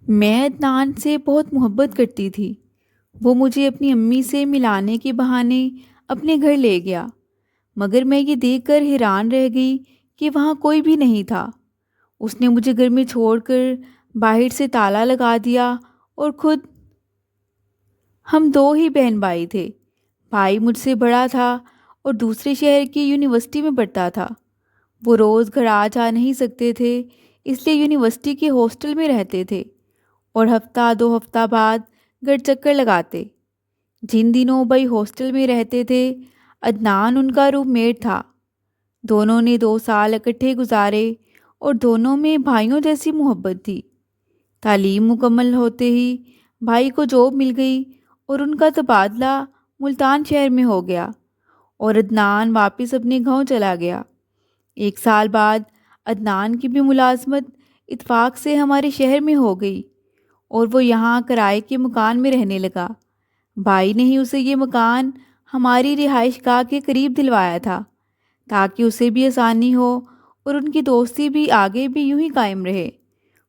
میں عدنان سے بہت محبت کرتی تھی۔ وہ مجھے اپنی امی سے ملانے کے بہانے اپنے گھر لے گیا، مگر میں یہ دیکھ کر حیران رہ گئی کہ وہاں کوئی بھی نہیں تھا۔ اس نے مجھے گھر میں چھوڑ کر باہر سے تالا لگا دیا اور خود ہم دو ہی بہن بھائی تھے۔ بھائی مجھ سے بڑا تھا اور دوسرے شہر کی یونیورسٹی میں پڑھتا تھا۔ وہ روز گھر آ جا نہیں سکتے تھے، اس لیے یونیورسٹی کے ہاسٹل میں رہتے تھے اور ہفتہ دو ہفتہ بعد گھر چکر لگاتے۔ جن دنوں بھائی ہاسٹل میں رہتے تھے، عدنان ان کا روم میٹ تھا۔ دونوں نے 2 سال اکٹھے گزارے اور دونوں میں بھائیوں جیسی محبت تھی۔ تعلیم مکمل ہوتے ہی بھائی کو جاب مل گئی اور ان کا تبادلہ ملتان شہر میں ہو گیا اور عدنان واپس اپنے گاؤں چلا گیا۔ 1 سال بعد عدنان کی بھی ملازمت اتفاق سے ہمارے شہر میں ہو گئی اور وہ یہاں کرائے کے مکان میں رہنے لگا۔ بھائی نے ہی اسے یہ مکان ہماری رہائش گاہ کے قریب دلوایا تھا تاکہ اسے بھی آسانی ہو اور ان کی دوستی بھی آگے بھی یوں ہی قائم رہے۔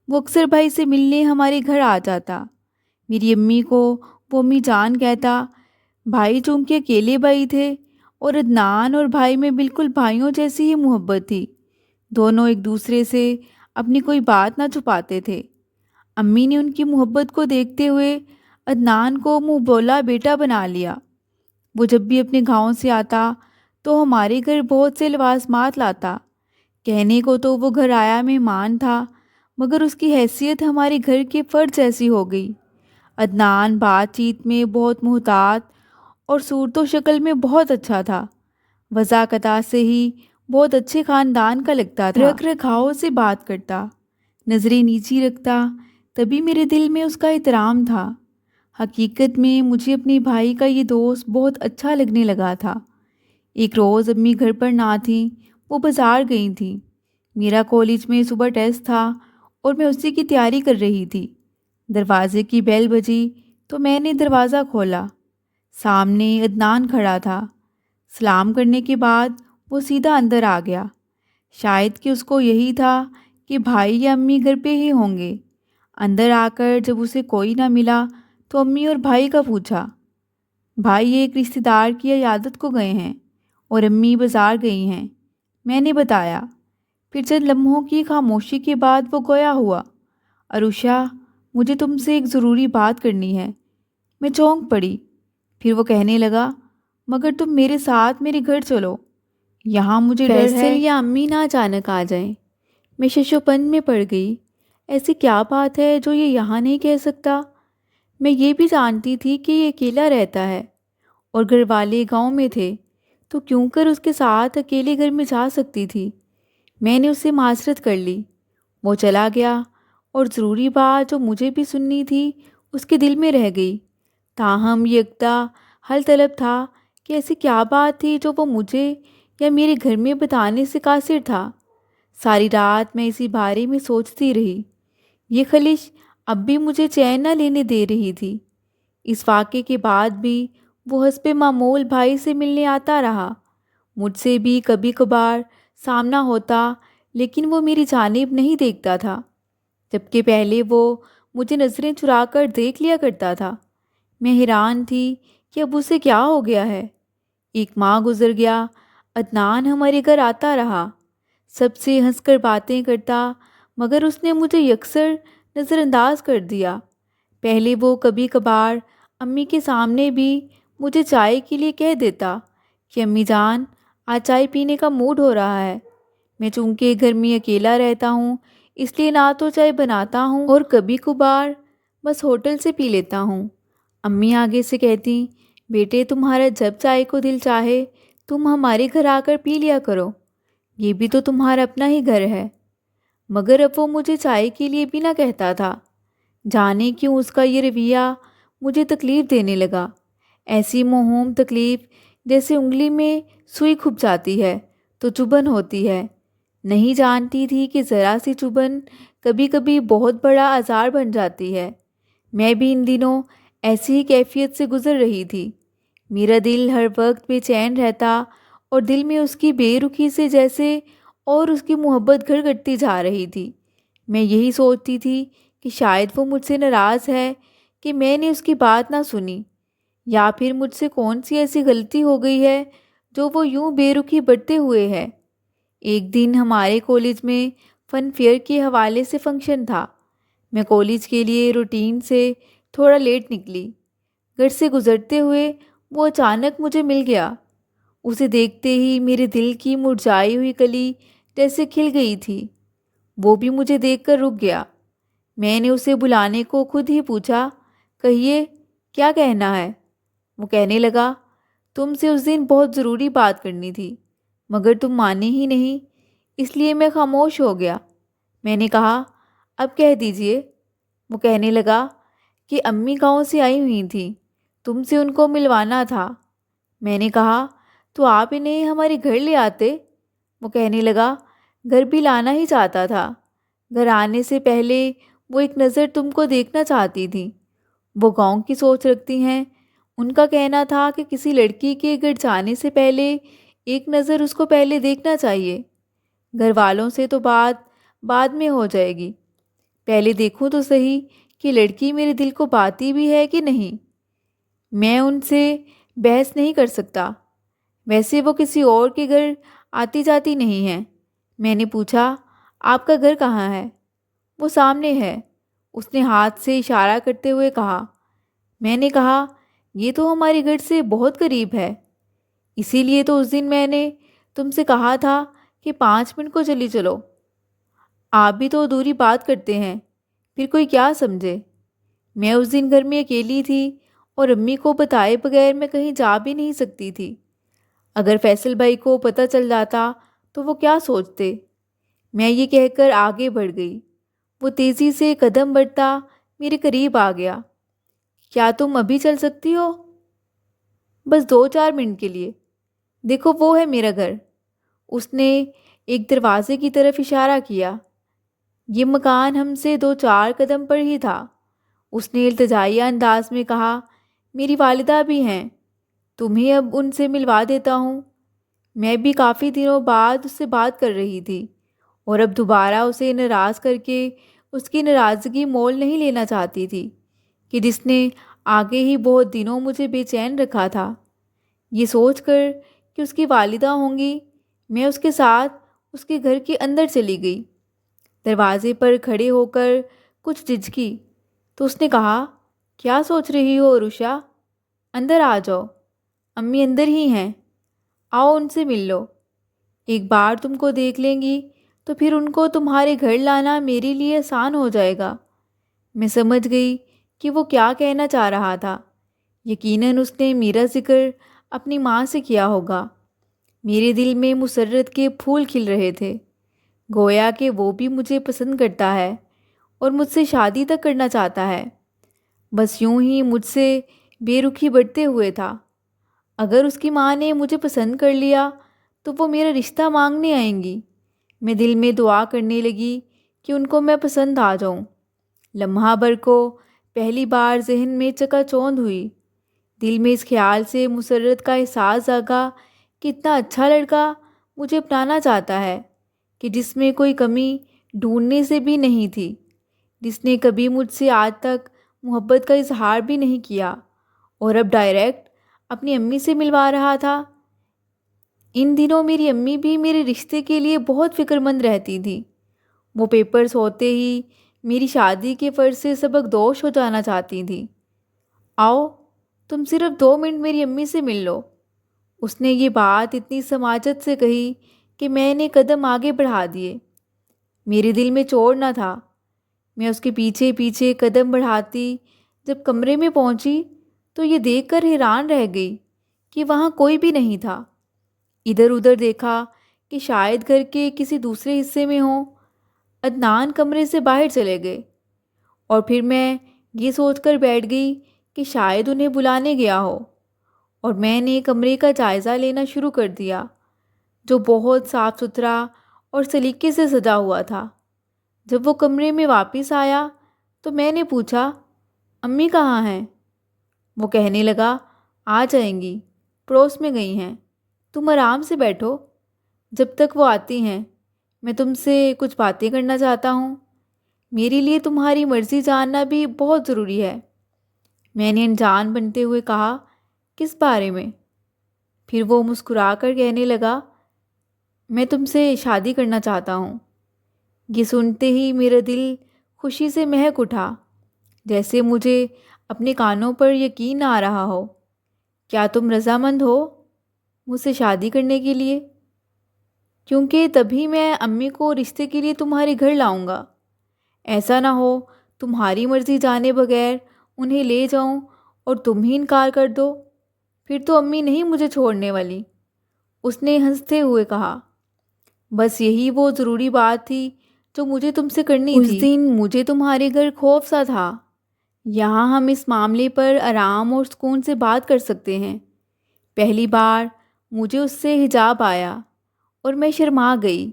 وہ اکثر بھائی سے ملنے ہمارے گھر آ جاتا۔ میری امی کو وہ امی جان کہتا۔ بھائی چونکہ اکیلے بھائی تھے اور عدنان اور بھائی میں بالکل بھائیوں جیسی ہی محبت تھی۔ دونوں ایک دوسرے سے اپنی کوئی بات نہ چھپاتے تھے۔ امی نے ان کی محبت کو دیکھتے ہوئے عدنان کو منہ بولا بیٹا بنا لیا۔ وہ جب بھی اپنے گاؤں سے آتا تو ہمارے گھر بہت سے لوازمات لاتا۔ کہنے کو تو وہ گھر آیا مہمان تھا، مگر اس کی حیثیت ہمارے گھر کے فرد جیسی ہو گئی۔ عدنان بات چیت میں بہت محتاط اور صورت و شکل میں بہت اچھا تھا۔ وضاقتہ سے ہی بہت اچھے خاندان کا لگتا تھا۔ رکھ رکھاؤ سے بات کرتا، نظریں نیچی رکھتا، تبھی میرے دل میں اس کا احترام تھا۔ حقیقت میں مجھے اپنے بھائی کا یہ دوست بہت اچھا لگنے لگا تھا۔ ایک روز امی گھر پر نہ تھیں، وہ بازار گئی تھیں۔ میرا کالج میں صبح ٹیسٹ تھا اور میں اسی کی تیاری کر رہی تھی۔ دروازے کی بیل بجی تو میں نے دروازہ کھولا۔ سامنے عدنان کھڑا تھا۔ سلام کرنے کے بعد وہ سیدھا اندر آ گیا۔ شاید کہ اس کو یہی تھا کہ بھائی یا امی گھر پہ ہی ہوں گے۔ اندر آ کر جب اسے کوئی نہ ملا تو امی اور بھائی کا پوچھا۔ بھائی ایک رشتہ دار کی عیادت کو گئے ہیں اور امی بازار گئی ہیں، میں نے بتایا۔ پھر چند لمحوں کی خاموشی کے بعد وہ گویا ہوا۔ عروشہ، مجھے تم سے ایک ضروری بات کرنی ہے۔ میں چونک پڑی۔ پھر وہ کہنے لگا، مگر تم میرے ساتھ میرے گھر چلو، یہاں مجھے ڈر ہے فیصل یا امی نہ اچانک آ جائیں۔ میں ششوپن میں پڑ گئی۔ ایسی کیا بات ہے جو یہ یہاں نہیں کہہ سکتا؟ میں یہ بھی جانتی تھی کہ یہ اکیلا رہتا ہے اور گھر والے گاؤں میں تھے، تو کیوں کر اس کے ساتھ اکیلے گھر میں جا سکتی تھی۔ میں نے اس سے معذرت کر لی۔ وہ چلا گیا اور ضروری بات جو مجھے بھی سننی تھی اس کے دل میں رہ گئی۔ تاہم یہ یکدہ حل طلب تھا کہ ایسی کیا بات تھی جو وہ مجھے یا میرے گھر میں بتانے سے قاصر تھا۔ ساری رات میں اسی بارے میں سوچتی رہی۔ یہ خلش اب بھی مجھے چین نہ لینے دے رہی تھی۔ اس واقعے کے بعد بھی وہ حسب معمول بھائی سے ملنے آتا رہا۔ مجھ سے بھی کبھی کبھار سامنا ہوتا، لیکن وہ میری جانب نہیں دیکھتا تھا، جبکہ پہلے وہ مجھے نظریں چرا کر دیکھ لیا کرتا تھا۔ میں حیران تھی کہ اب اسے کیا ہو گیا ہے۔ 1 ماہ گزر گیا۔ عدنان ہمارے گھر آتا رہا، سب سے ہنس کر باتیں کرتا، مگر اس نے مجھے یکسر نظر انداز کر دیا۔ پہلے وہ کبھی کبھار امی کے سامنے بھی مجھے چائے کے لیے کہہ دیتا کہ امی جان، آج چائے پینے کا موڈ ہو رہا ہے۔ میں چونکہ گھر میں اکیلا رہتا ہوں، اس لیے نہ تو چائے بناتا ہوں اور کبھی کبھار بس ہوٹل سے پی لیتا ہوں۔ امی آگے سے کہتی، بیٹے تمہارا جب چائے کو دل چاہے تم ہمارے گھر آ کر پی لیا کرو، یہ بھی تو تمہارا اپنا ہی گھر ہے۔ مگر اب وہ مجھے چائے کے لیے بھی نہ کہتا تھا۔ جانے کیوں اس کا یہ رویہ مجھے تکلیف دینے لگا، ایسی موہوم تکلیف جیسے انگلی میں سوئی کھپ جاتی ہے تو چبھن ہوتی ہے۔ نہیں جانتی تھی کہ ذرا سی چبھن کبھی کبھی بہت بڑا آزار بن جاتی ہے۔ میں بھی ان دنوں ایسی ہی کیفیت سے گزر رہی تھی۔ میرا دل ہر وقت بے چین رہتا اور دل میں اس کی بے رخی سے جیسے اور اس کی محبت گھر کرتی جا رہی تھی۔ میں یہی سوچتی تھی کہ شاید وہ مجھ سے ناراض ہے کہ میں نے اس کی بات نہ سنی، یا پھر مجھ سے کون سی ایسی غلطی ہو گئی ہے جو وہ یوں بے رخی برتے ہوئے ہے۔ ایک دن ہمارے کالج میں فن فیئر کے حوالے سے فنکشن تھا۔ میں کالج کے لیے روٹین سے تھوڑا لیٹ نکلی۔ گھر سے گزرتے ہوئے وہ اچانک مجھے مل گیا۔ اسے دیکھتے ہی میرے دل کی مرجھائی ہوئی کلی جیسے کھل گئی تھی۔ وہ بھی مجھے دیکھ کر رک گیا۔ میں نے اسے بلانے کو خود ہی پوچھا، کہیے کیا کہنا ہے؟ وہ کہنے لگا، تم سے اس دن بہت ضروری بات کرنی تھی، مگر تم مانے ہی نہیں، اس لیے میں خاموش ہو گیا۔ میں نے کہا، اب کہہ دیجئے۔ وہ کہنے لگا کہ امی گاؤں سے آئی ہوئی تھیں، تم سے ان کو ملوانا تھا۔ میں نے کہا، تو آپ انہیں ہمارے گھر لے آتے۔ وہ کہنے لگا، گھر بھی لانا ہی چاہتا تھا، گھر آنے سے پہلے وہ ایک نظر تم کو دیکھنا چاہتی تھی۔ وہ گاؤں کی سوچ رکھتی ہیں، ان کا کہنا تھا کہ کسی لڑکی کے گھر جانے سے پہلے ایک نظر اس کو پہلے دیکھنا چاہیے، گھر والوں سے تو بات بعد میں ہو جائے گی، پہلے دیکھوں تو صحیح کہ لڑکی میرے دل کو پاتی بھی ہے کہ نہیں۔ میں ان سے بحث نہیں کر سکتا، ویسے وہ کسی اور کے گھر آتی جاتی نہیں ہیں۔ میں نے پوچھا، آپ کا گھر کہاں ہے؟ وہ سامنے ہے، اس نے ہاتھ سے اشارہ کرتے ہوئے کہا۔ میں نے کہا، یہ تو ہمارے گھر سے بہت قریب ہے، اسی لیے تو اس دن میں نے تم سے کہا تھا کہ 5 منٹ کو چلی چلو۔ آپ بھی تو دوری بات کرتے ہیں، پھر کوئی کیا سمجھے۔ میں اس دن گھر میں اکیلی تھی اور امی کو بتائے بغیر میں کہیں جا بھی نہیں سکتی تھی۔ اگر فیصل بھائی کو پتہ چل جاتا تو وہ کیا سوچتے۔ میں یہ کہہ کر آگے بڑھ گئی۔ وہ تیزی سے قدم بڑھتا میرے قریب آ گیا۔ کیا تم ابھی چل سکتی ہو؟ بس 2-4 منٹ کے لیے، دیکھو وہ ہے میرا گھر۔ اس نے ایک دروازے کی طرف اشارہ کیا۔ یہ مکان ہم سے 2-4 قدم پر ہی تھا۔ اس نے التجائیہ انداز میں کہا، میری والدہ بھی ہیں، تمہیں اب ان سے ملوا دیتا ہوں۔ میں بھی کافی دنوں بعد اس سے بات کر رہی تھی اور اب دوبارہ اسے ناراض کر کے اس کی ناراضگی مول نہیں لینا چاہتی تھی کہ جس نے آگے ہی بہت دنوں مجھے بے چین رکھا تھا۔ یہ سوچ کر کہ اس کی والدہ ہوں گی، میں اس کے ساتھ اس کے گھر کے اندر چلی گئی۔ دروازے پر کھڑے ہو کر کچھ جھجکی تو اس نے کہا، کیا سوچ رہی ہو عروشہ؟ اندر آ جاؤ، امی اندر ہی ہیں، آؤ ان سے مل لو۔ ایک بار تم کو دیکھ لیں گی تو پھر ان کو تمہارے گھر لانا میرے لیے آسان ہو جائے گا۔ میں سمجھ گئی کہ وہ کیا کہنا چاہ رہا تھا۔ یقیناً اس نے میرا ذکر اپنی ماں سے کیا ہوگا۔ میرے دل میں مسرت کے پھول کھل رہے تھے، گویا کہ وہ بھی مجھے پسند کرتا ہے اور مجھ سے شادی تک کرنا چاہتا ہے۔ بس یوں ہی مجھ سے بے رخی بڑھتے ہوئے تھا۔ اگر اس کی ماں نے مجھے پسند کر لیا تو وہ میرا رشتہ مانگنے آئیں گی۔ میں دل میں دعا کرنے لگی کہ ان کو میں پسند آ جاؤں۔ لمحہ بھر کو پہلی بار ذہن میں چکا چوند ہوئی۔ دل میں اس خیال سے مسرت کا احساس جاگا کہ اتنا اچھا لڑکا مجھے اپنانا چاہتا ہے کہ جس میں کوئی کمی ڈھونڈنے سے بھی نہیں تھی، جس نے کبھی مجھ سے آج تک محبت کا اظہار بھی نہیں کیا اور اب ڈائریکٹ اپنی امی سے ملوا رہا تھا۔ ان دنوں میری امی بھی میرے رشتے کے لیے بہت فکر مند رہتی تھی۔ وہ پیپرز ہوتے ہی میری شادی کے فرض سے سبق دوش ہو جانا چاہتی تھی۔ آؤ تم صرف 2 منٹ میری امی سے مل لو۔ اس نے یہ بات اتنی سماجت سے کہی کہ میں نے قدم آگے بڑھا دیے۔ میرے دل میں چور نہ تھا۔ میں اس کے پیچھے پیچھے قدم بڑھاتی جب کمرے میں پہنچی تو یہ دیکھ کر حیران رہ گئی کہ وہاں کوئی بھی نہیں تھا۔ ادھر ادھر دیکھا کہ شاید گھر کے کسی دوسرے حصے میں ہوں۔ عدنان کمرے سے باہر چلے گئے اور پھر میں یہ سوچ کر بیٹھ گئی کہ شاید انہیں بلانے گیا ہو، اور میں نے کمرے کا جائزہ لینا شروع کر دیا جو بہت صاف ستھرا اور سلیقے سے سجا ہوا تھا۔ جب وہ کمرے میں واپس آیا تو میں نے پوچھا، امی کہاں ہیں؟ وہ کہنے لگا، آ جائیں گی، پڑوس میں گئی ہیں، تم آرام سے بیٹھو، جب تک وہ آتی ہیں میں تم سے کچھ باتیں کرنا چاہتا ہوں۔ میرے لیے تمہاری مرضی جاننا بھی بہت ضروری ہے۔ میں نے انجان بنتے ہوئے کہا، کس بارے میں؟ پھر وہ مسکرا کر کہنے لگا، میں تم سے شادی کرنا چاہتا ہوں۔ یہ سنتے ہی میرا دل خوشی سے مہک اٹھا، جیسے مجھے اپنے کانوں پر یقین نہ آ رہا ہو۔ کیا تم رضامند ہو مجھ سے شادی کرنے کے لیے؟ کیونکہ تبھی میں امی کو رشتے کے لیے تمہارے گھر لاؤں گا۔ ایسا نہ ہو تمہاری مرضی جانے بغیر انہیں لے جاؤں اور تم ہی انکار کر دو، پھر تو امی نہیں مجھے چھوڑنے والی۔ اس نے ہنستے ہوئے کہا، بس یہی وہ ضروری بات تھی جو مجھے تم سے کرنی تھی۔ اس دن مجھے تمہارے گھر خوف سا تھا۔ یہاں ہم اس معاملے پر آرام اور سکون سے بات کر سکتے ہیں۔ پہلی بار مجھے اس سے حجاب آیا اور میں شرما گئی۔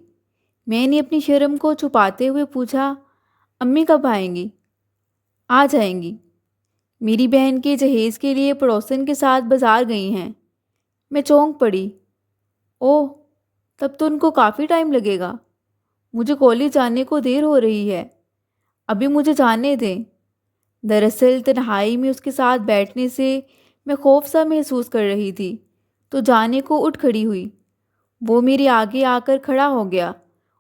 میں نے اپنی شرم کو چھپاتے ہوئے پوچھا، امی کب آئیں گی؟ آ جائیں گی، میری بہن کے جہیز کے لیے پڑوسن کے ساتھ بازار گئی ہیں۔ میں چونک پڑی، اوہ، تب تو ان کو کافی ٹائم لگے گا۔ مجھے کالج جانے کو دیر ہو رہی ہے، ابھی مجھے جانے دیں۔ دراصل تنہائی میں اس کے ساتھ بیٹھنے سے میں خوف سا محسوس کر رہی تھی، تو جانے کو اٹھ کھڑی ہوئی۔ وہ میرے آگے آ کر کھڑا ہو گیا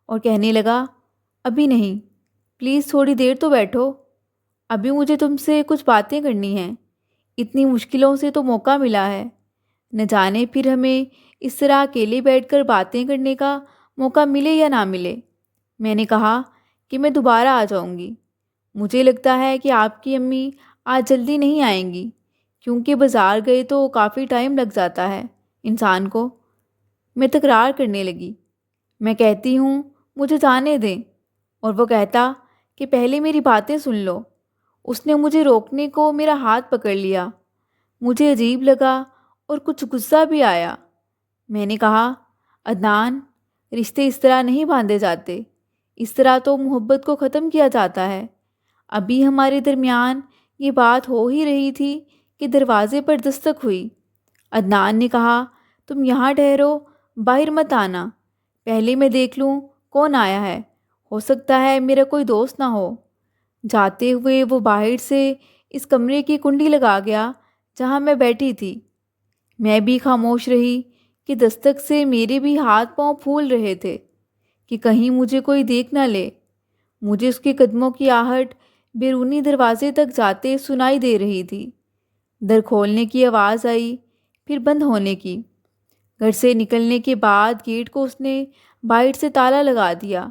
اور کہنے لگا، ابھی نہیں، پلیز تھوڑی دیر تو بیٹھو، ابھی مجھے تم سے کچھ باتیں کرنی ہیں۔ اتنی مشکلوں سے تو موقع ملا ہے، نہ جانے پھر ہمیں اس طرح اکیلے بیٹھ کر باتیں کرنے کا موقع ملے یا نہ ملے۔ میں نے کہا کہ میں دوبارہ آ جاؤں گی۔ مجھے لگتا ہے کہ آپ کی امی آج جلدی نہیں آئیں گی، کیونکہ بازار گئے تو کافی ٹائم لگ جاتا ہے انسان کو۔ میں تکرار کرنے لگی، میں کہتی ہوں مجھے جانے دیں، اور وہ کہتا کہ پہلے میری باتیں سن لو۔ اس نے مجھے روکنے کو میرا ہاتھ پکڑ لیا۔ مجھے عجیب لگا اور کچھ غصہ بھی آیا۔ میں نے کہا، عدنان، رشتے اس طرح نہیں باندھے جاتے، اس طرح تو محبت کو ختم کیا جاتا ہے۔ ابھی ہمارے درمیان یہ بات ہو ہی رہی تھی کہ دروازے پر دستک ہوئی۔ عدنان نے کہا، تم یہاں ٹھہرو، باہر مت آنا، پہلے میں دیکھ لوں کون آیا ہے، ہو سکتا ہے میرا کوئی دوست نہ ہو۔ جاتے ہوئے وہ باہر سے اس کمرے کی کنڈی لگا گیا جہاں میں بیٹھی تھی۔ میں بھی خاموش رہی کہ دستک سے میرے بھی ہاتھ پاؤں پھول رہے تھے کہ کہیں مجھے کوئی دیکھ نہ لے۔ مجھے اس کے قدموں کی آہٹ بیرونی دروازے تک جاتے سنائی دے رہی تھی۔ در کھولنے کی آواز آئی، پھر بند ہونے کی۔ گھر سے نکلنے کے بعد گیٹ کو اس نے باہر سے تالا لگا دیا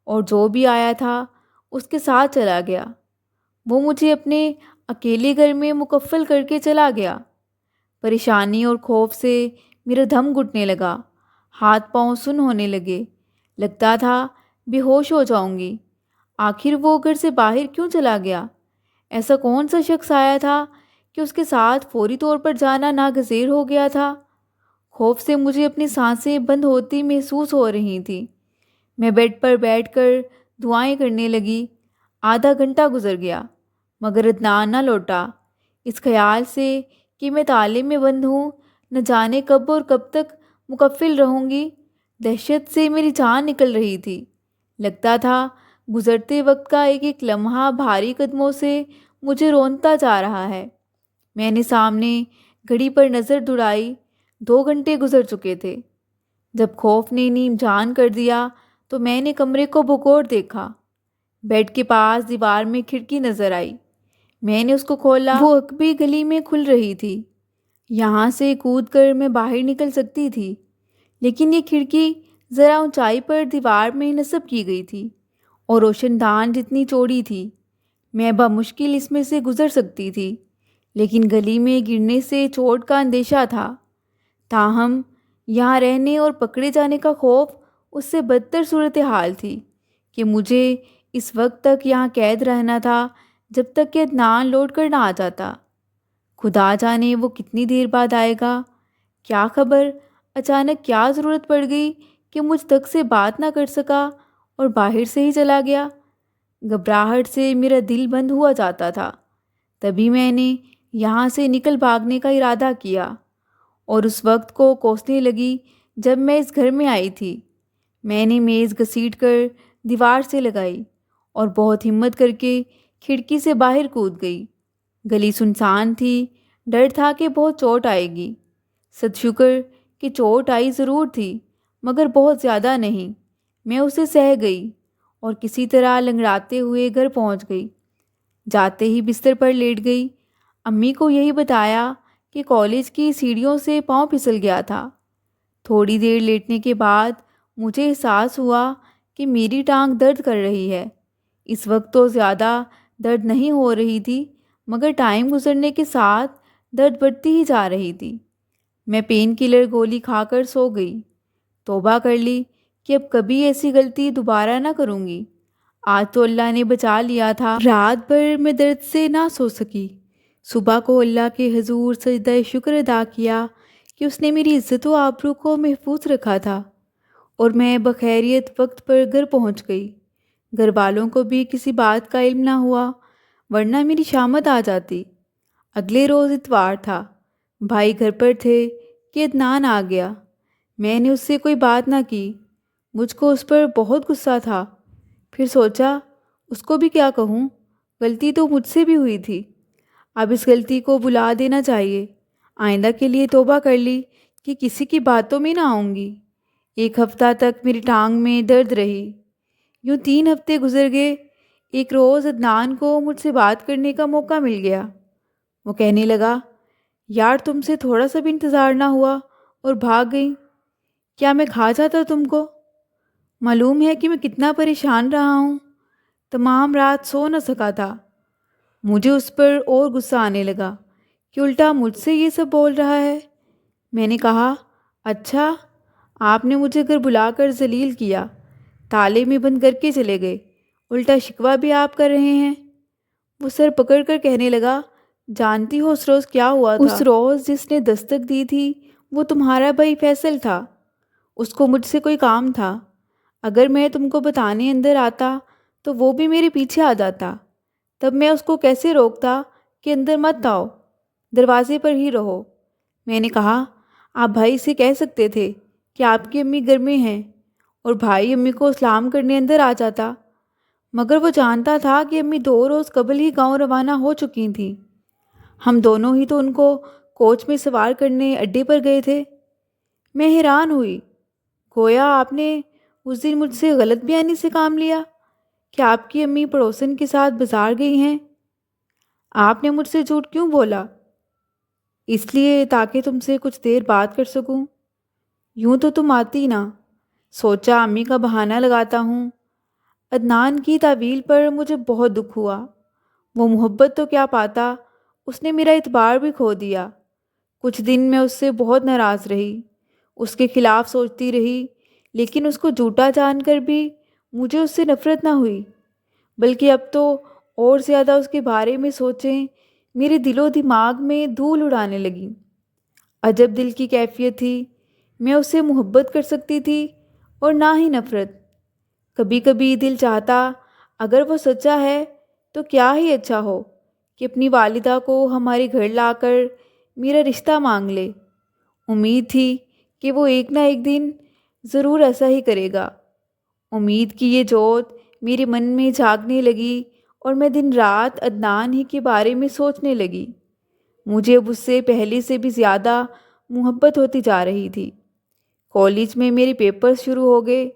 اور جو بھی آیا تھا اس کے ساتھ چلا گیا۔ وہ مجھے اپنے اکیلے گھر میں مکفل کر کے چلا گیا۔ پریشانی اور خوف سے میرا دم گھٹنے لگا، ہاتھ پاؤں سن ہونے لگے، لگتا تھا بے ہوش ہو جاؤں گی۔ آخر وہ گھر سے باہر کیوں چلا گیا؟ ایسا کون سا شخص آیا تھا کہ اس کے ساتھ فوری طور پر جانا ناگزیر ہو گیا تھا؟ خوف سے مجھے اپنی سانسیں بند ہوتی محسوس ہو رہی تھیں۔ میں بیڈ پر بیٹھ کر دعائیں کرنے لگی۔ آدھا گھنٹہ گزر گیا مگر عدنان نہ لوٹا۔ اس خیال سے کہ میں تالے میں بند ہوں، نہ جانے کب اور کب تک مکفل رہوں گی، دہشت سے میری جان نکل رہی تھی۔ لگتا تھا گزرتے وقت کا ایک ایک لمحہ بھاری قدموں سے مجھے رونتا جا رہا ہے۔ میں نے سامنے گھڑی پر نظر دوڑائی، 2 گھنٹے گزر چکے تھے۔ جب خوف نے نیم جان کر دیا تو میں نے کمرے کو بھگوڑ دیکھا۔ بیڈ کے پاس دیوار میں کھڑکی نظر آئی۔ میں نے اس کو کھولا، وہ عقبی گلی میں کھل رہی تھی۔ یہاں سے کود کر میں باہر نکل سکتی تھی، لیکن یہ کھڑکی ذرا اونچائی پر دیوار میں نصب کی گئی تھی اور روشن دان جتنی چوڑی تھی۔ میں بمشکل اس میں سے گزر سکتی تھی، لیکن گلی میں گرنے سے چوٹ کا اندیشہ تھا۔ تاہم یہاں رہنے اور پکڑے جانے کا خوف اس سے بدتر صورتحال تھی کہ مجھے اس وقت تک یہاں قید رہنا تھا جب تک کہ عدنان لوٹ کر نہ آ جاتا۔ خدا جانے وہ کتنی دیر بعد آئے گا۔ کیا خبر اچانک کیا ضرورت پڑ گئی کہ مجھ تک سے بات نہ کر سکا اور باہر سے ہی چلا گیا۔ گھبراہٹ سے میرا دل بند ہوا جاتا تھا۔ تبھی میں نے یہاں سے نکل بھاگنے کا ارادہ کیا اور اس وقت کو کوسنے لگی جب میں اس گھر میں آئی تھی۔ میں نے میز گھسیٹ کر دیوار سے لگائی اور بہت ہمت کر کے کھڑکی سے باہر کود گئی۔ گلی سنسان تھی، ڈر تھا کہ بہت چوٹ آئے گی۔ سد شکر کہ چوٹ آئی ضرور تھی مگر بہت زیادہ نہیں۔ میں اسے سہ گئی اور کسی طرح لنگڑاتے ہوئے گھر پہنچ گئی۔ جاتے ہی بستر پر لیٹ گئی۔ امی کو یہی بتایا کہ کالج کی سیڑھیوں سے پاؤں پھسل گیا تھا۔ تھوڑی دیر لیٹنے کے بعد مجھے احساس ہوا کہ میری ٹانگ درد کر رہی ہے۔ اس وقت تو زیادہ درد نہیں ہو رہی تھی مگر ٹائم گزرنے کے ساتھ درد بڑھتی ہی جا رہی تھی۔ میں پین کلر گولی کھا کر سو گئی۔ توبہ کر لی کہ اب کبھی ایسی غلطی دوبارہ نہ کروں گی۔ آج تو اللہ نے بچا لیا تھا، رات بھر میں درد سے نہ سو سکی۔ صبح کو اللہ کے حضور سجدہ شکر ادا کیا کہ اس نے میری عزت و آبرو کو محفوظ رکھا تھا اور میں بخیریت وقت پر گھر پہنچ گئی۔ گھر والوں کو بھی کسی بات کا علم نہ ہوا ورنہ میری شامت آ جاتی۔ اگلے روز اتوار تھا۔ بھائی گھر پر تھے کہ عدنان آ گیا۔ میں نے اس سے کوئی بات نہ کی۔ مجھ کو اس پر بہت غصہ تھا۔ پھر سوچا اس کو بھی کیا کہوں، غلطی تو مجھ سے بھی ہوئی تھی۔ اب اس غلطی کو بھلا دینا چاہیے۔ آئندہ کے لیے توبہ کر لی کہ کسی کی باتوں میں نہ آؤں گی۔ ایک ہفتہ تک میری ٹانگ میں درد رہی۔ یوں 3 ہفتے گزر گئے۔ ایک روز عدنان کو مجھ سے بات کرنے کا موقع مل گیا۔ وہ کہنے لگا، یار تم سے تھوڑا سا بھی انتظار نہ ہوا اور بھاگ گئی۔ کیا میں کھا جاتا تم کو؟ معلوم ہے کہ میں کتنا پریشان رہا ہوں۔ تمام رات سو نہ سکا تھا۔ مجھے اس پر اور غصہ آنے لگا کہ الٹا مجھ سے یہ سب بول رہا ہے۔ میں نے کہا، اچھا آپ نے مجھے گھر بلا کر ذلیل کیا، تالے میں بند کر کے چلے گئے، الٹا شکوہ بھی آپ کر رہے ہیں۔ وہ سر پکڑ کر کہنے لگا، جانتی ہو اس روز کیا ہوا تھا؟ اس روز جس نے دستک دی تھی وہ تمہارا بھائی فیصل تھا۔ اس کو مجھ سے کوئی کام تھا۔ اگر میں تم کو بتانے اندر آتا تو وہ بھی میرے پیچھے آ جاتا۔ تب میں اس کو کیسے روکتا کہ اندر مت آؤ، دروازے پر ہی رہو۔ میں نے کہا، آپ بھائی سے کہہ سکتے تھے کہ آپ کی امی گھر میں ہیں اور بھائی امی کو سلام کرنے اندر آ جاتا، مگر وہ جانتا تھا کہ امی 2 روز قبل ہی گاؤں روانہ ہو چکی تھیں۔ ہم دونوں ہی تو ان کو کوچ میں سوار کرنے اڈے پر گئے تھے۔ میں حیران ہوئی، گویا آپ نے اس دن مجھ سے غلط بیانی سے کام لیا کہ آپ کی امی پڑوسن کے ساتھ بازار گئی ہیں۔ آپ نے مجھ سے جھوٹ کیوں بولا؟ اس لیے تاکہ تم سے کچھ دیر بات کر سکوں۔ یوں تو تم آتی نہ، سوچا امی کا بہانہ لگاتا ہوں۔ عدنان کی تعویل پر مجھے بہت دکھ ہوا۔ وہ محبت تو کیا پاتا، اس نے میرا اعتبار بھی کھو دیا۔ کچھ دن میں اس سے بہت ناراض رہی، اس کے خلاف سوچتی رہی، لیکن اس کو جھوٹا جان کر بھی مجھے اس سے نفرت نہ ہوئی، بلکہ اب تو اور زیادہ اس کے بارے میں سوچیں میرے دل و دماغ میں دھول اڑانے لگی۔ عجب دل کی کیفیت تھی، میں اس سے محبت کر سکتی تھی اور نہ ہی نفرت۔ کبھی کبھی دل چاہتا اگر وہ سچا ہے تو کیا ہی اچھا ہو کہ اپنی والدہ کو ہمارے گھر لا کر میرا رشتہ مانگ لے۔ امید تھی کہ وہ ایک نہ ایک دن ضرور ایسا ہی کرے گا۔ امید کی یہ جوت میرے من میں جاگنے لگی اور میں دن رات عدنان ہی کے بارے میں سوچنے لگی۔ مجھے اب اس سے پہلے سے بھی زیادہ محبت ہوتی جا رہی تھی۔ کالج میں میرے پیپرز شروع ہو گئے۔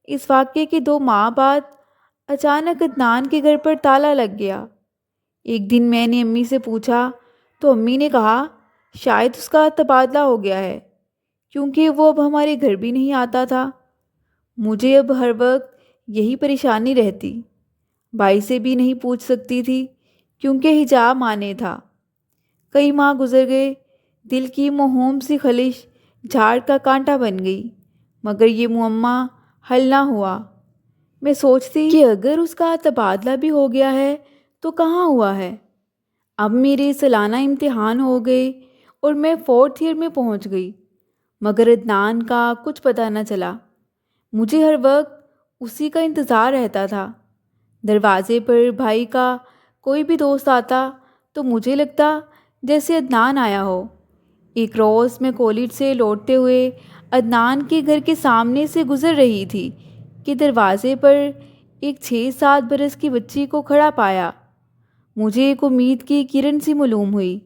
اس واقعے کے 2 ماہ بعد اچانک عدنان کے گھر پر تالا لگ گیا۔ ایک دن میں نے امی سے پوچھا تو امی نے کہا شاید اس کا تبادلہ ہو گیا ہے، کیونکہ وہ اب ہمارے گھر بھی نہیں آتا تھا۔ مجھے اب ہر وقت یہی پریشانی رہتی۔ بھائی سے بھی نہیں پوچھ سکتی تھی کیونکہ حجاب مانے تھا۔ کئی ماہ گزر گئے، دل کی موہوم سی خلش جھاڑ کا کانٹا بن گئی، مگر یہ معمہ حل نہ ہوا۔ میں سوچتی کہ اگر اس کا تبادلہ بھی ہو گیا ہے تو کہاں ہوا ہے۔ اب میرے سالانہ امتحان ہو گئے اور میں 4th ایئر میں پہنچ گئی، مگر عدنان کا کچھ پتہ نہ چلا۔ مجھے ہر وقت اسی کا انتظار رہتا تھا۔ دروازے پر بھائی کا کوئی بھی دوست آتا تو مجھے لگتا جیسے عدنان آیا ہو۔ ایک روز میں کالج سے لوٹتے ہوئے عدنان کے گھر کے سامنے سے گزر رہی تھی کہ دروازے پر ایک 6-7 برس کی بچی کو کھڑا پایا۔ مجھے ایک امید کی کرن سی معلوم ہوئی۔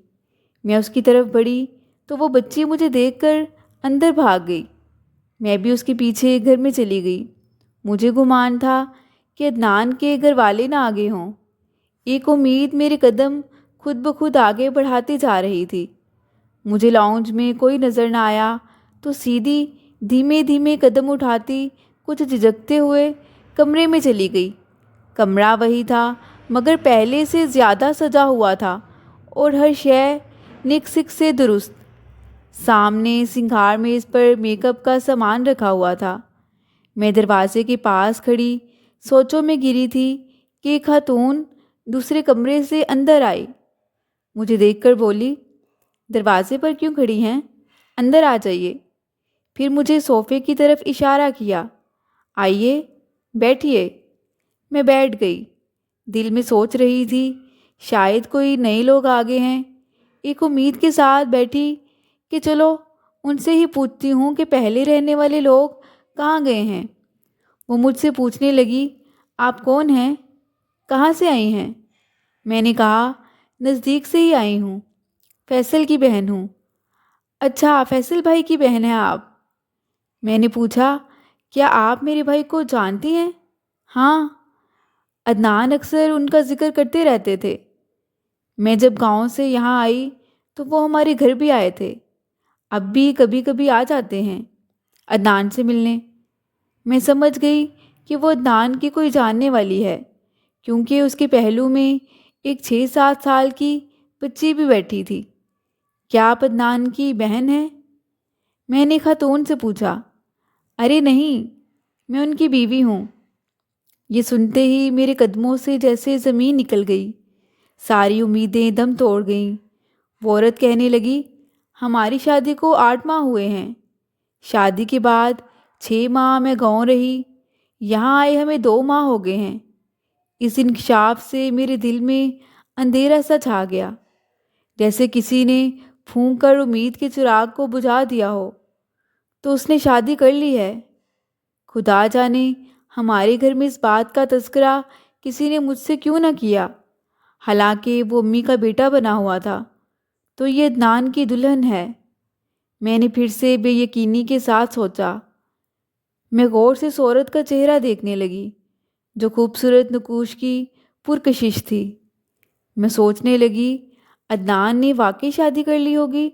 میں اس کی طرف بڑھی تو وہ بچی مجھے دیکھ کر اندر بھاگ گئی۔ میں بھی اس کے پیچھے گھر میں چلی گئی۔ مجھے گمان تھا کہ عدنان کے گھر والے نہ آگے ہوں۔ ایک امید میرے قدم خود بخود آگے بڑھاتی جا رہی تھی۔ مجھے لاؤنج میں کوئی نظر نہ آیا تو سیدھی دھیمے دھیمے قدم اٹھاتی کچھ جھجکتے ہوئے کمرے میں چلی گئی۔ کمرہ وہی تھا مگر پہلے سے زیادہ سجا ہوا تھا اور ہر شے نک سک سے درست۔ سامنے سنگھار میز پر میک اپ کا سامان رکھا ہوا تھا۔ میں دروازے کے پاس کھڑی سوچوں میں گری تھی کہ ایک خاتون دوسرے کمرے سے اندر آئی۔ مجھے دیکھ کر بولی، دروازے پر کیوں کھڑی ہیں؟ اندر آ جائیے۔ پھر مجھے صوفے کی طرف اشارہ کیا، آئیے بیٹھیے۔ میں بیٹھ گئی۔ دل میں سوچ رہی تھی شاید کوئی نئے لوگ آگے ہیں۔ ایک امید کے ساتھ بیٹھی کہ چلو ان سے ہی پوچھتی ہوں کہ پہلے رہنے والے لوگ کہاں گئے ہیں۔ وہ مجھ سے پوچھنے لگی، آپ کون ہیں؟ کہاں سے آئی ہیں؟ میں نے کہا، نزدیک سے ہی آئی ہوں، فیصل کی بہن ہوں۔ اچھا، فیصل بھائی کی بہن ہیں آپ؟ میں نے پوچھا، کیا آپ میرے بھائی کو جانتی ہیں؟ ہاں، عدنان اکثر ان کا ذکر کرتے رہتے تھے۔ میں جب گاؤں سے یہاں آئی تو وہ ہمارے گھر بھی آئے تھے۔ اب بھی کبھی کبھی آ جاتے ہیں عدنان سے ملنے۔ میں سمجھ گئی کہ وہ عدنان کی کوئی جاننے والی ہے، کیونکہ اس کے پہلو میں ایک 6-7 سال کی بچی بھی بیٹھی تھی۔ کیا آپ عدنان کی بہن ہیں؟ میں نے خاتون سے پوچھا۔ ارے نہیں، میں ان کی بیوی ہوں۔ یہ سنتے ہی میرے قدموں سے جیسے زمین نکل گئی، ساری امیدیں دم توڑ گئیں۔ وہ عورت کہنے لگی، ہماری شادی کو 8 ماہ ہوئے ہیں۔ شادی کے بعد 6 ماہ میں گاؤں رہی، یہاں آئے ہمیں 2 ماہ ہو گئے ہیں۔ اس انکشاف سے میرے دل میں اندھیرا سا چھا گیا، جیسے کسی نے پھونک کر امید کے چراغ کو بجھا دیا ہو۔ تو اس نے شادی کر لی ہے؟ خدا جانے ہمارے گھر میں اس بات کا تذکرہ کسی نے مجھ سے کیوں نہ کیا، حالانکہ وہ امی کا بیٹا بنا ہوا تھا۔ تو یہ عدنان کی دلہن ہے؟ میں نے پھر سے بے یقینی کے ساتھ سوچا۔ میں غور سے اس عورت کا چہرہ دیکھنے لگی جو خوبصورت نقوش کی پرکشش تھی۔ میں سوچنے لگی، عدنان نے واقعی شادی کر لی ہوگی۔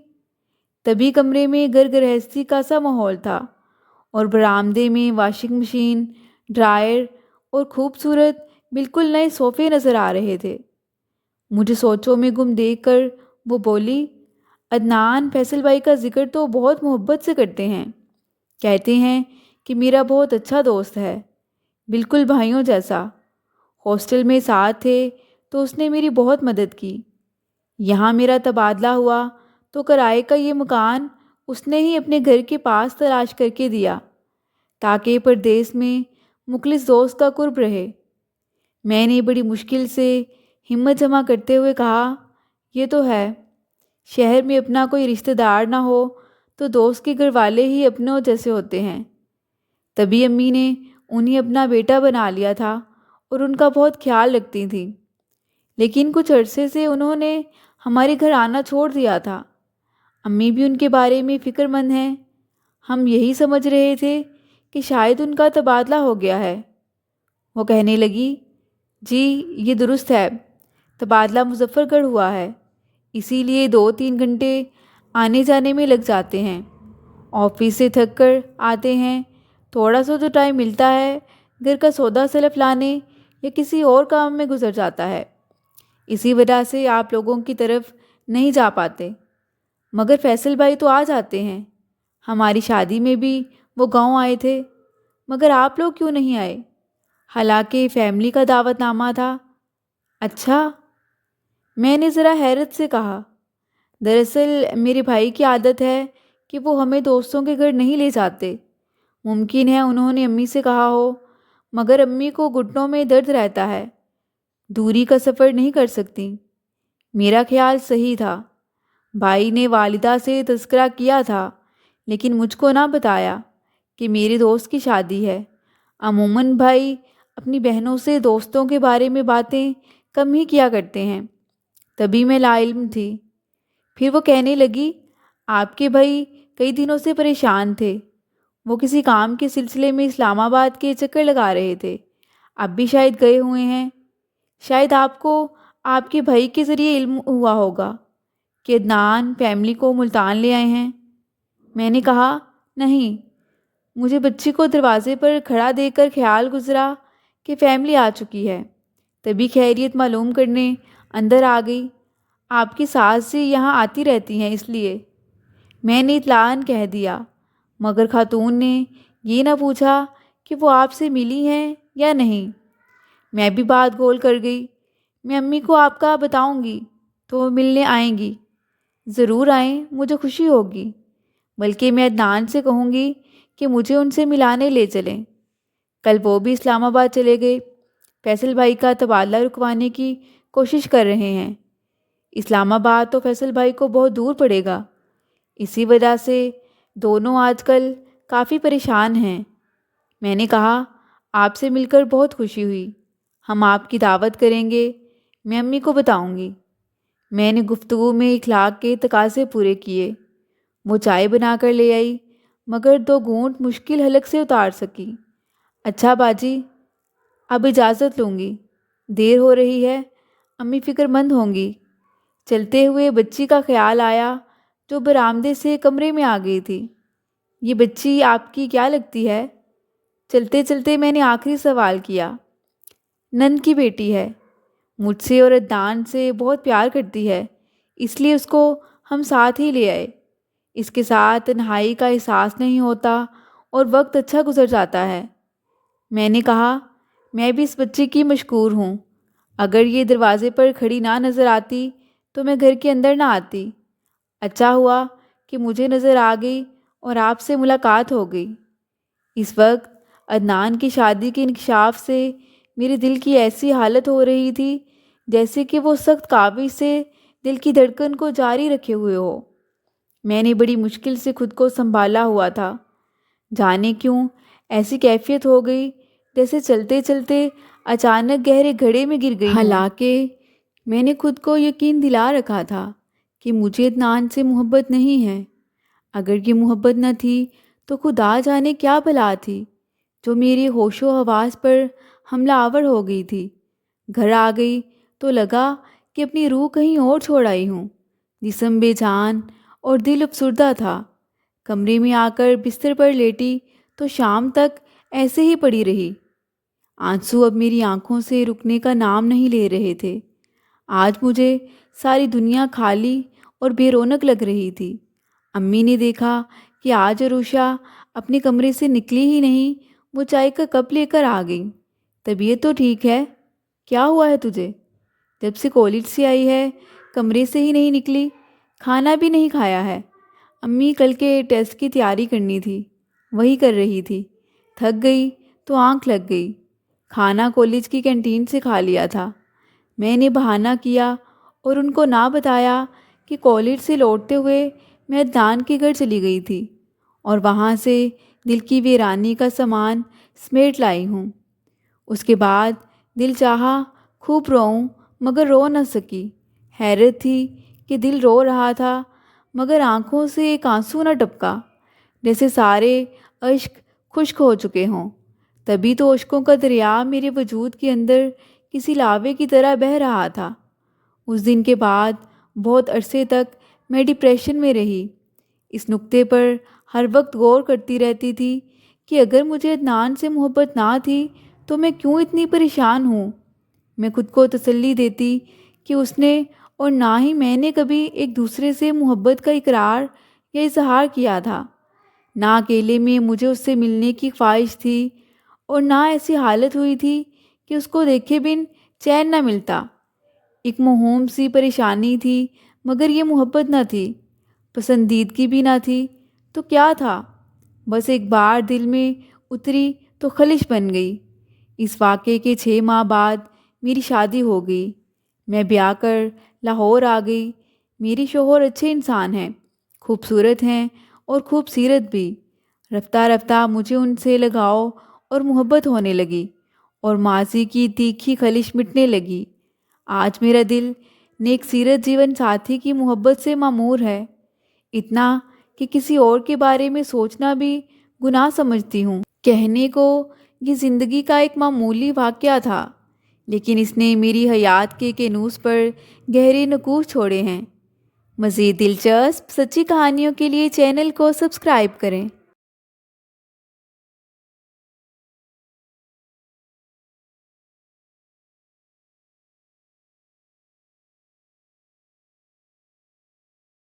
تبھی کمرے میں گھر گرہستی کا سا ماحول تھا اور برآمدے میں واشنگ مشین، ڈرائر اور خوبصورت بالکل نئے صوفے نظر آ رہے تھے۔ مجھے سوچوں میں گم دیکھ کر وہ بولی، عدنان فیصل بھائی کا ذکر تو بہت محبت سے کرتے ہیں، کہتے ہیں کہ میرا بہت اچھا دوست ہے، بالکل بھائیوں جیسا۔ ہاسٹل میں ساتھ تھے تو اس نے میری بہت مدد کی۔ یہاں میرا تبادلہ ہوا تو کرائے کا یہ مکان اس نے ہی اپنے گھر کے پاس تلاش کر کے دیا تاکہ پردیس میں مخلص دوست کا قرب رہے۔ میں نے بڑی مشکل سے ہمت جمع کرتے ہوئے کہا، یہ تو ہے، شہر میں اپنا کوئی رشتہ دار نہ ہو تو دوست کے گھر والے ہی اپنوں جیسے ہوتے ہیں۔ تبھی امی نے انہیں اپنا بیٹا بنا لیا تھا اور ان کا بہت خیال رکھتی تھیں، لیکن کچھ عرصے سے انہوں نے ہمارے گھر آنا چھوڑ دیا تھا۔ امی بھی ان کے بارے میں فکر مند ہیں۔ ہم یہی سمجھ رہے تھے کہ شاید ان کا تبادلہ ہو گیا ہے۔ وہ کہنے لگی، جی یہ درست ہے، تبادلہ مظفر گڑھ ہوا ہے، اسی لیے 2-3 گھنٹے آنے جانے میں لگ جاتے ہیں۔ آفس سے تھک کر آتے ہیں، تھوڑا سا جو ٹائم ملتا ہے گھر کا سودا سلف لانے یا کسی اور کام میں گزر جاتا ہے۔ اسی وجہ سے آپ لوگوں کی طرف نہیں جا پاتے، مگر فیصل بھائی تو آ جاتے ہیں۔ ہماری شادی میں بھی وہ گاؤں آئے تھے، مگر آپ لوگ کیوں نہیں آئے؟ حالانکہ فیملی کا دعوت نامہ تھا۔ اچھا، میں نے ذرا حیرت سے کہا، دراصل میرے بھائی کی عادت ہے کہ وہ ہمیں دوستوں کے گھر نہیں لے جاتے۔ ممکن ہے انہوں نے امی سے کہا ہو، مگر امی کو گھٹنوں میں درد رہتا ہے، دوری کا سفر نہیں کر سکتی۔ میرا خیال صحیح تھا، بھائی نے والدہ سے تذکرہ کیا تھا لیکن مجھ کو نہ بتایا کہ میرے دوست کی شادی ہے۔ عموماً بھائی اپنی بہنوں سے دوستوں کے بارے میں باتیں کم ہی کیا کرتے ہیں۔ تبھی میں لا علم تھی۔ پھر وہ کہنے لگی، آپ کے بھائی کئی دنوں سے پریشان تھے، وہ کسی کام کے سلسلے میں اسلام آباد کے چکر لگا رہے تھے، اب بھی شاید گئے ہوئے ہیں۔ شاید آپ کو آپ کے بھائی کے ذریعے علم ہوا ہوگا کہ عدنان فیملی کو ملتان لے آئے ہیں۔ میں نے کہا، نہیں، مجھے بچی کو دروازے پر کھڑا دیکھ کر خیال گزرا کہ فیملی آ چکی ہے، تبھی خیریت معلوم کرنے اندر آ گئی۔ آپ کی ساس جی یہاں آتی رہتی ہیں اس لیے میں نے اطلاعاً کہہ دیا، مگر خاتون نے یہ نہ پوچھا کہ وہ آپ سے ملی ہیں یا نہیں۔ میں بھی بات گول کر گئی، میں امی کو آپ کا بتاؤں گی تو وہ ملنے آئیں گی۔ ضرور آئیں، مجھے خوشی ہوگی، بلکہ میں عدنان سے کہوں گی کہ مجھے ان سے ملانے لے چلیں۔ کل وہ بھی اسلام آباد چلے گئے، فیصل بھائی کا تبادلہ رکوانے کی کوشش کر رہے ہیں۔ اسلام آباد تو فیصل بھائی کو بہت دور پڑے گا، اسی وجہ سے دونوں آج کل کافی پریشان ہیں۔ میں نے کہا، آپ سے مل کر بہت خوشی ہوئی، ہم آپ کی دعوت کریں گے، میں امی کو بتاؤں گی۔ میں نے گفتگو میں اخلاق کے تقاضے پورے کیے۔ وہ چائے بنا کر لے آئی، مگر 2 گھونٹ مشکل حلق سے اتار سکی۔ اچھا باجی، اب اجازت لوں گی، دیر ہو رہی ہے، امی فکر مند ہوں گی۔ چلتے ہوئے بچی کا خیال آیا جو برآمدے سے کمرے میں آ گئی تھی۔ یہ بچی آپ کی کیا لگتی ہے؟ چلتے چلتے میں نے آخری سوال کیا۔ نند کی بیٹی ہے، مجھ سے اور عدنان سے بہت پیار کرتی ہے، اس لیے اس کو ہم ساتھ ہی لے آئے۔ اس کے ساتھ تنہائی کا احساس نہیں ہوتا اور وقت اچھا گزر جاتا ہے۔ میں نے کہا، میں بھی اس بچی کی مشکور ہوں، اگر یہ دروازے پر کھڑی نہ نظر آتی تو میں گھر کے اندر نہ آتی۔ اچھا ہوا کہ مجھے نظر آ گئی اور آپ سے ملاقات ہو گئی۔ اس وقت عدنان کی شادی کے انکشاف سے میرے دل کی ایسی حالت ہو رہی تھی جیسے کہ وہ سخت کاوش سے دل کی دھڑکن کو جاری رکھے ہوئے ہو۔ میں نے بڑی مشکل سے خود کو سنبھالا ہوا تھا۔ جانے کیوں ایسی کیفیت ہو گئی جیسے چلتے چلتے اچانک گہرے گڑھے میں گر گئی ہوں۔ حالانکہ میں نے خود کو یقین دلا رکھا تھا کہ مجھے عدنان سے محبت نہیں ہے۔ اگر یہ محبت نہ تھی تو خدا جانے کیا بلا تھی جو میری ہوش و حواس پر حملہ آور ہو گئی تھی۔ گھر آ گئی تو لگا کہ اپنی روح کہیں اور چھوڑ آئی ہوں۔ جسم بے جان اور دل افسردہ تھا۔ کمرے میں آ کر بستر پر لیٹی تو شام تک ایسے ہی پڑی رہی۔ آنسو اب میری آنکھوں سے رکنے کا نام نہیں لے رہے تھے۔ آج مجھے ساری دنیا خالی اور بے رونق لگ رہی تھی۔ امی نے دیکھا کہ آج عروشہ اپنے کمرے سے نکلی ہی نہیں، وہ چائے کا کپ لے کر آ گئی۔ طبیعت تو ٹھیک ہے؟ کیا ہوا ہے تجھے؟ جب سے کالج سے آئی ہے کمرے سے ہی نہیں نکلی، کھانا بھی نہیں کھایا ہے۔ امی کل کے ٹیسٹ کی تیاری کرنی تھی، وہی کر رہی تھی۔ تھک گئی تو آنکھ لگ گئی۔ کھانا کالج کی کینٹین سے کھا لیا تھا۔ میں نے بہانہ کیا اور ان کو نہ بتایا کہ کالج سے لوٹتے ہوئے میں عدنان کے گھر چلی گئی تھی اور وہاں سے دل کی ویرانی کا سامان سمیٹ لائی ہوں۔ اس کے بعد دل چاہا خوب روؤں مگر رو نہ سکی۔ حیرت تھی کہ دل رو رہا تھا مگر آنکھوں سے ایک آنسو نہ ٹپکا، جیسے سارے اشک خشک ہو چکے ہوں۔ تبھی تو اشکوں کا دریا میرے وجود کے اندر کسی لاوے کی طرح بہہ رہا تھا۔ اس دن کے بعد بہت عرصے تک میں ڈپریشن میں رہی۔ اس نقطے پر ہر وقت غور کرتی رہتی تھی کہ اگر مجھے عدنان سے محبت نہ تھی تو میں کیوں اتنی پریشان ہوں۔ میں خود کو تسلی دیتی کہ اس نے اور نہ ہی میں نے کبھی ایک دوسرے سے محبت کا اقرار یا اظہار کیا تھا۔ نہ اکیلے میں مجھے اس سے ملنے کی خواہش تھی اور نہ ایسی حالت ہوئی تھی کہ اس کو دیکھے بن چین نہ ملتا۔ ایک موہوم سی پریشانی تھی مگر یہ محبت نہ تھی، پسندیدگی بھی نہ تھی، تو کیا تھا؟ بس ایک بار دل میں اتری تو خلش بن گئی۔ اس واقعے کے 6 ماہ بعد میری شادی ہو گئی۔ میں بیاہ کر لاہور آ گئی۔ میری شوہر اچھے انسان ہیں، خوبصورت ہیں اور خوب سیرت بھی۔ رفتہ رفتہ مجھے ان سے لگاؤ اور محبت ہونے لگی اور ماضی کی تیکھی خلش مٹنے لگی۔ آج میرا دل نیک سیرت جیون ساتھی کی محبت سے معمور ہے، اتنا کہ کسی اور کے بارے میں سوچنا بھی گناہ سمجھتی ہوں۔ کہنے کو یہ زندگی کا ایک معمولی واقعہ تھا، لیکن اس نے میری حیات کے کینوس پر گہرے نقوش چھوڑے ہیں۔ مزید دلچسپ سچی کہانیوں کے لیے چینل کو سبسکرائب کریں۔